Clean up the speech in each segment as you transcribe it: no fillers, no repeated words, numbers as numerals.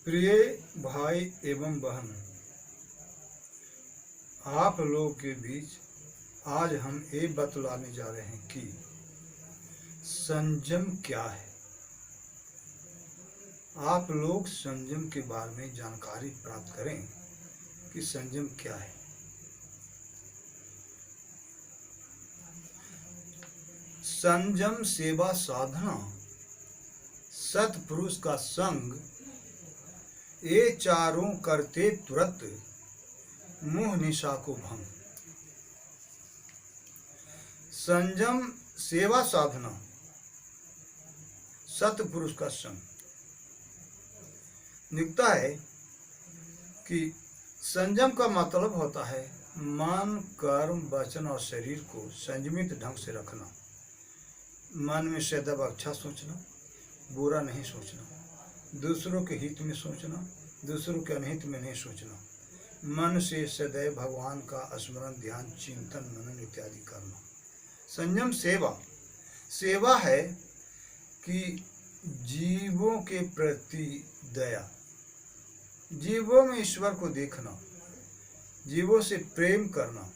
प्रिय भाई एवं बहन, आप लोगों के बीच आज हम ये बतलाने जा रहे हैं कि संयम क्या है। आप लोग संयम के बारे में जानकारी प्राप्त करें कि संयम क्या है। संयम सेवा साधना, सतपुरुष का संग, ये चारों करते तुरत मोह निशा को भंग। संयम सेवा साधना, सतपुरुष का संग। दिखता है कि संयम का मतलब होता है मन, कर्म, वचन और शरीर को संयमित ढंग से रखना। मन में सदैव अच्छा सोचना, बुरा नहीं सोचना, दूसरों के हित में सोचना, दूसरों के अनहित में नहीं सोचना, मन से सदैव भगवान का स्मरण, ध्यान, चिंतन, मनन इत्यादि करना। संयम सेवा, सेवा है कि जीवों के प्रति दया, जीवों में ईश्वर को देखना, जीवों से प्रेम करना।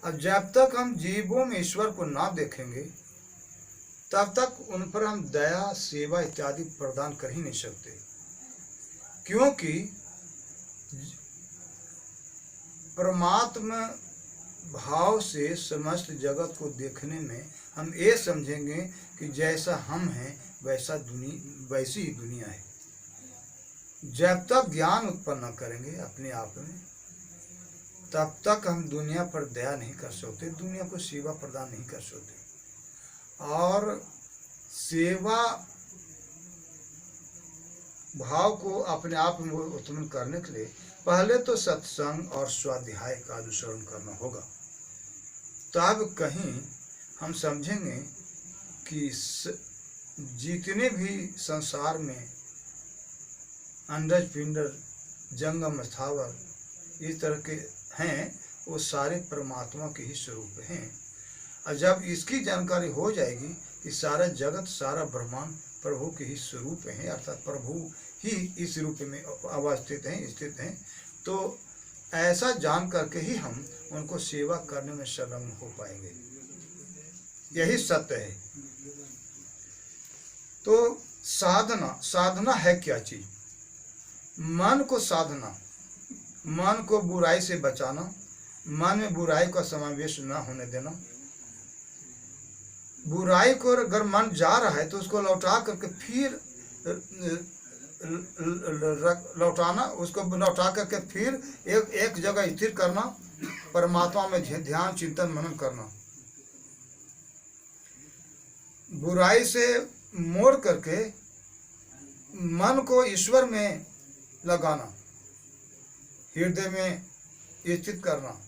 अब जब तक हम जीवों में ईश्वर को ना देखेंगे तब तक उन पर हम दया, सेवा इत्यादि प्रदान कर ही नहीं सकते, क्योंकि परमात्मा भाव से समस्त जगत को देखने में हम ये समझेंगे कि जैसा हम हैं वैसी ही दुनिया है। जब तक ज्ञान उत्पन्न न करेंगे अपने आप में तब तक हम दुनिया पर दया नहीं कर सकते, दुनिया को सेवा प्रदान नहीं कर सकते। और सेवा भाव को अपने आप में उत्पन्न करने के लिए पहले तो सत्संग और स्वाध्याय का अनुसरण करना होगा। तब कहीं हम समझेंगे कि जितने भी संसार में अंडज पिंडर, जंगम स्थावर इस तरह के हैं, वो सारे परमात्मा के ही स्वरूप हैं। और जब इसकी जानकारी हो जाएगी कि सारा जगत, सारा ब्रह्मांड प्रभु के ही स्वरूप हैं, अर्थात प्रभु ही इस रूप में अवस्थित हैं, स्थित हैं, तो ऐसा जान करके ही हम उनको सेवा करने में संलग्न हो पाएंगे। यही सत्य है। तो साधना, साधना है क्या चीज? मन को साधना, मन को बुराई से बचाना, मन में बुराई का समावेश न होने देना। बुराई को अगर मन जा रहा है तो उसको लौटा करके फिर लौटाना, उसको लौटा करके फिर एक जगह स्थिर करना, परमात्मा में ध्यान, चिंतन, मनन करना। बुराई से मोड़ करके मन को ईश्वर में लगाना, हृदय में स्थित करना,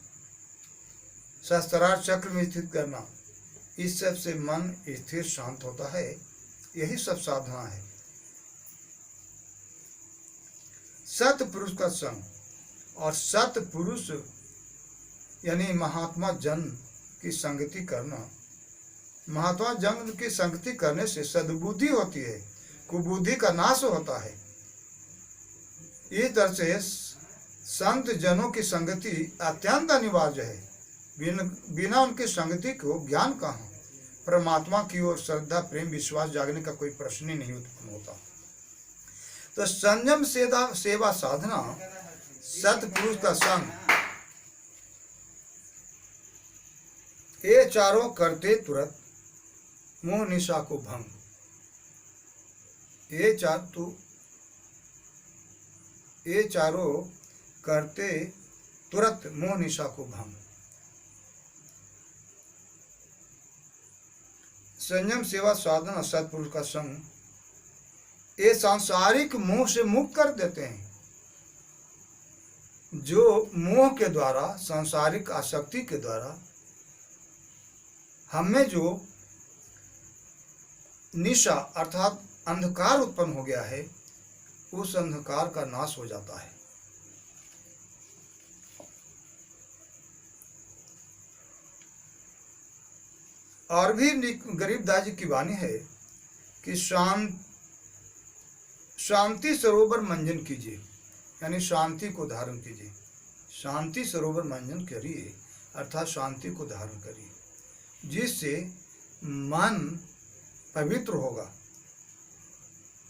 सहस्त्रार चक्र में स्थित करना। इस सब से मन स्थिर शांत होता है। यही सब साधना है। सतपुरुष का संग, और सतपुरुष यानी महात्मा जन की संगति करना। महात्मा जन की संगति करने से सद्बुद्धि होती है, कुबुद्धि का नाश होता है। इस तरह से संत जनों की संगति अत्यंत अनिवार्य है। बिना उनकी संगति को ज्ञान कहाँ, परमात्मा की ओर श्रद्धा, प्रेम, विश्वास जागने का कोई प्रश्न ही नहीं उत्पन्न होता। तो संयम सेवा साधना, सतपुरुष का संग, ये चारों करते तुरत मोह निशा को भंग। ये चारों करते तुरत मोह निशा को भंग। संयम सेवा साधना, सतपुरुष का संग, ये सांसारिक मोह से मुक्त कर देते हैं। जो मोह के द्वारा, सांसारिक आसक्ति के द्वारा हमें जो निशा अर्थात अंधकार उत्पन्न हो गया है, उस अंधकार का नाश हो जाता है। और भी गरीबदास जी की वाणी है कि शांति सरोवर मंजन कीजिए, यानी शांति को धारण कीजिए। शांति सरोवर मंजन करिए अर्थात शांति को धारण करिए, जिससे मन पवित्र होगा,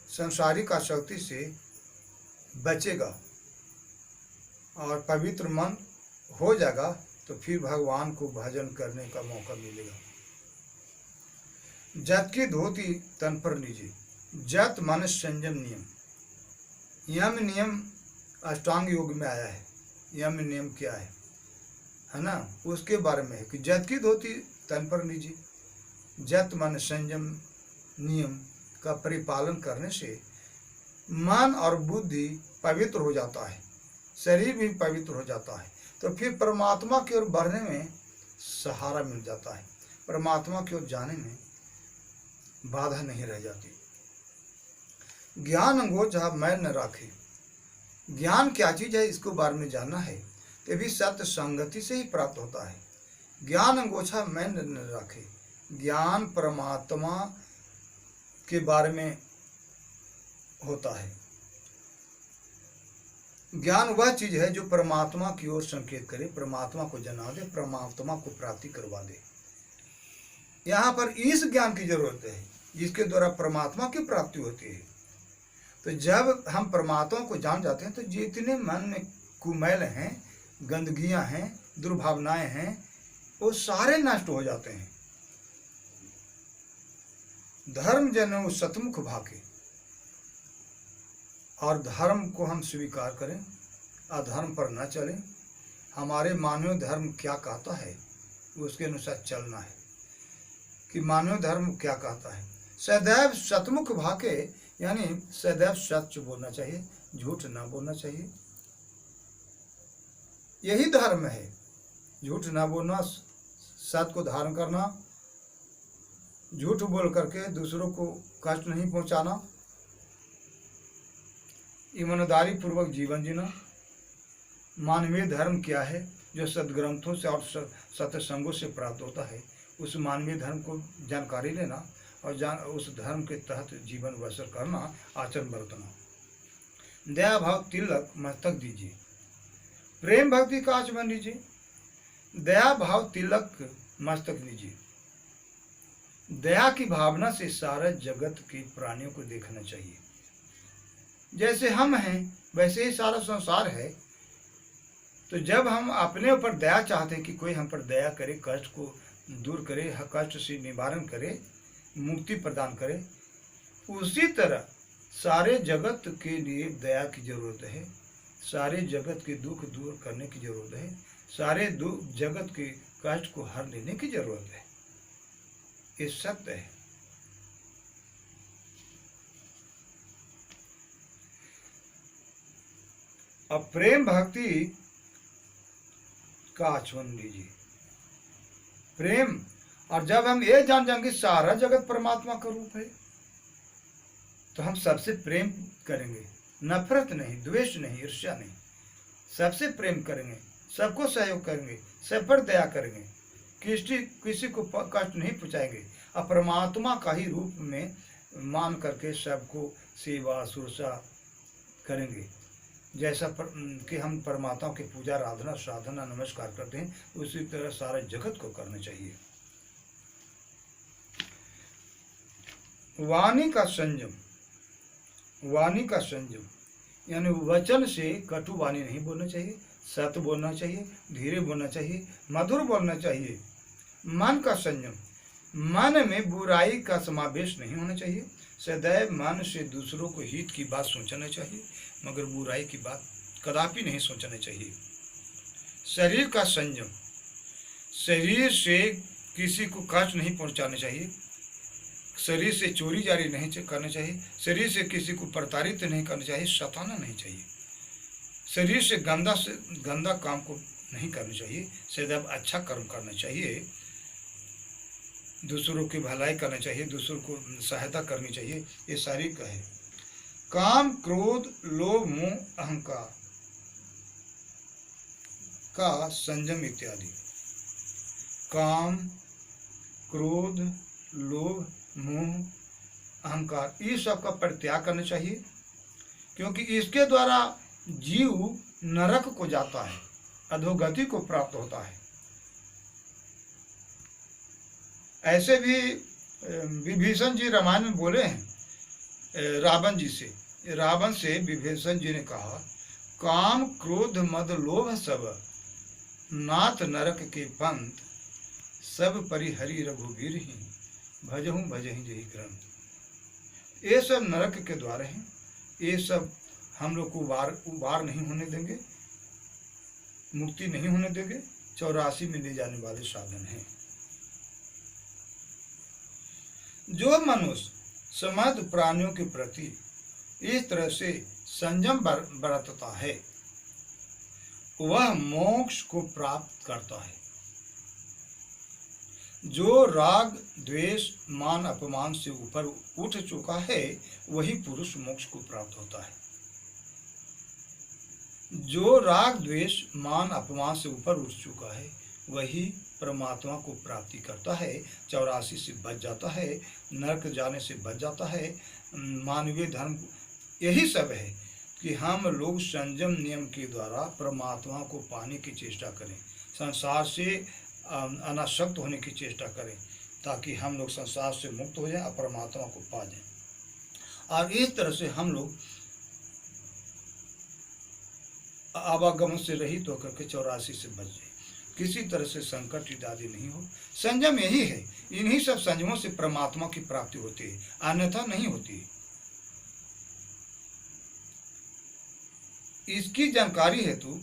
संसारिक आसक्ति से बचेगा और पवित्र मन हो जाएगा तो फिर भगवान को भजन करने का मौका मिलेगा। जत की धोती तन पर लीजिए। जत मन संयम नियम। यम नियम अष्टांग योग में आया है। यम नियम क्या है ना, उसके बारे में है कि जत की धोती तन पर लीजिए। जत मन संयम नियम का परिपालन करने से मन और बुद्धि पवित्र हो जाता है, शरीर भी पवित्र हो जाता है, तो फिर परमात्मा की ओर बढ़ने में सहारा मिल जाता है, परमात्मा की ओर जाने में बाधा नहीं रह जाती। ज्ञान अंगोछा मैल न राखे। ज्ञान क्या चीज है इसको बारे में जानना है तो भी सत्य संगति से ही प्राप्त होता है। ज्ञान अंगोछा मैल न राखे। ज्ञान परमात्मा के बारे में होता है। ज्ञान वह चीज है जो परमात्मा की ओर संकेत करे, परमात्मा को जना दे, परमात्मा को प्राप्ति करवा दे। यहाँ पर इस ज्ञान की जरूरत है जिसके द्वारा परमात्मा की प्राप्ति होती है। तो जब हम परमात्मा को जान जाते हैं तो जितने मन में कुमैल हैं, गंदगियां हैं, दुर्भावनाएं हैं, वो सारे नष्ट हो जाते हैं। धर्म जनो सतमुख भाके। और धर्म को हम स्वीकार करें, अधर्म पर न चलें। हमारे मानव धर्म क्या कहता है उसके अनुसार चलना है कि मानव धर्म क्या कहता है। सदैव सतमुख भाके, यानी सदैव सच बोलना चाहिए, झूठ ना बोलना चाहिए। यही धर्म है, झूठ ना बोलना, सत्य को धारण करना, झूठ बोल करके दूसरों को कष्ट नहीं पहुंचाना, ईमानदारी पूर्वक जीवन जीना। मानवीय धर्म क्या है जो सदग्रंथों से और सत्संगों से प्राप्त होता है, उस मानवीय धर्म को जानकारी लेना और उस धर्म के तहत जीवन बसर करना, आचरण बरतना। दया भाव तिलक मस्तक दीजिए। प्रेम भक्ति का आचमन लीजिए। दया भाव तिलक मस्तक दीजिए। दया की भावना से सारा जगत के प्राणियों को देखना चाहिए। जैसे हम हैं वैसे ही सारा संसार है। तो जब हम अपने ऊपर दया चाहते हैं कि कोई हम पर दया करे, कष्ट को दूर करे, कष्ट से निवारण करे, मुक्ति प्रदान करे, उसी तरह सारे जगत के लिए दया की जरूरत है। सारे जगत के दुख दूर करने की जरूरत है। सारे जगत के कष्ट को हर लेने की जरूरत है। ये सत्य है। अब प्रेम भक्ति का आचमन लीजिए। प्रेम, और जब हम ये जान जाएंगे सारा जगत परमात्मा का रूप है तो हम सबसे प्रेम करेंगे, नफरत नहीं, द्वेष नहीं, ईर्ष्या नहीं, सबसे प्रेम करेंगे, सबको सहयोग करेंगे, सब पर दया करेंगे, किसी को कष्ट नहीं पहुंचाएंगे और परमात्मा का ही रूप में मान करके सबको सेवा सुरक्षा करेंगे। जैसा कि हम परमात्मा की पूजा, आराधना, साधना, नमस्कार करते हैं, उसी तरह सारे जगत को करना चाहिए। वाणी का संयम। वाणी का संयम यानी वचन से कटु वाणी नहीं बोलना चाहिए, सत्य बोलना चाहिए, धीरे बोलना चाहिए, मधुर बोलना चाहिए। मन का संयम, मन में बुराई का समावेश नहीं होना चाहिए। सदैव मन से दूसरों को हित की बात सोचना चाहिए, मगर बुराई की बात कदापि नहीं सोचना चाहिए। शरीर का संयम, शरीर से किसी को कष्ट नहीं पहुंचाना चाहिए, शरीर से चोरी जारी नहीं करना चाहिए, शरीर से किसी को प्रताड़ित नहीं करना चाहिए, सताना नहीं चाहिए, शरीर से गंदा काम को नहीं करना चाहिए, सदैव अच्छा कर्म करना चाहिए, दूसरों की भलाई करना चाहिए, दूसरों को सहायता करनी चाहिए। ये सारी का है। काम, क्रोध, लोभ, मोह, अहंकार का संयम इत्यादि। काम, क्रोध, लोभ, मोह, अहंकार, ये सब का परित्याग करना चाहिए क्योंकि इसके द्वारा जीव नरक को जाता है, अधोगति को प्राप्त होता है। ऐसे भी विभीषण जी रामायण में बोले हैं रावण जी से। रावण से विभीषण जी ने कहा, काम क्रोध मद लोभ सब नाथ नरक के पंथ, सब परिहरि रघुवीर ही भजहूँ भजहि जहि ग्रंथ। ये सब नरक के द्वार हैं, ये सब हम लोग को उबार नहीं होने देंगे, मुक्ति नहीं होने देंगे, 84 में ले जाने वाले साधन हैं। जो मनुष्य समस्त प्राणियों के प्रति इस तरह से संयम बरतता है वह मोक्ष को प्राप्त करता है। जो राग द्वेष मान अपमान से ऊपर उठ चुका है वही पुरुष मोक्ष को प्राप्त होता है। जो राग द्वेष मान अपमान से ऊपर उठ चुका है वही परमात्मा को प्राप्ति करता है, 84 से बच जाता है, नरक जाने से बच जाता है। मानवीय धर्म यही सब है कि हम लोग संयम नियम के द्वारा परमात्मा को पाने की चेष्टा करें, संसार से अनासक्त होने की चेष्टा करें, ताकि हम लोग संसार से मुक्त हो जाएं और परमात्मा को पा जाएं। और इस तरह से हम लोग आवागमन से रहित होकर के 84 से बच जाए, किसी तरह से संकट इत्यादि नहीं हो। संयम यही है, इन्हीं सब संयमों से परमात्मा की प्राप्ति होती है, अन्यथा नहीं होती है। इसकी जानकारी हेतु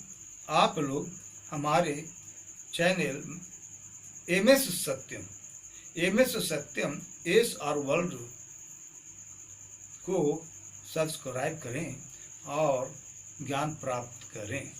आप लोग हमारे चैनल एमएस सत्यम SR वर्ल्ड को सब्सक्राइब करें और ज्ञान प्राप्त करें।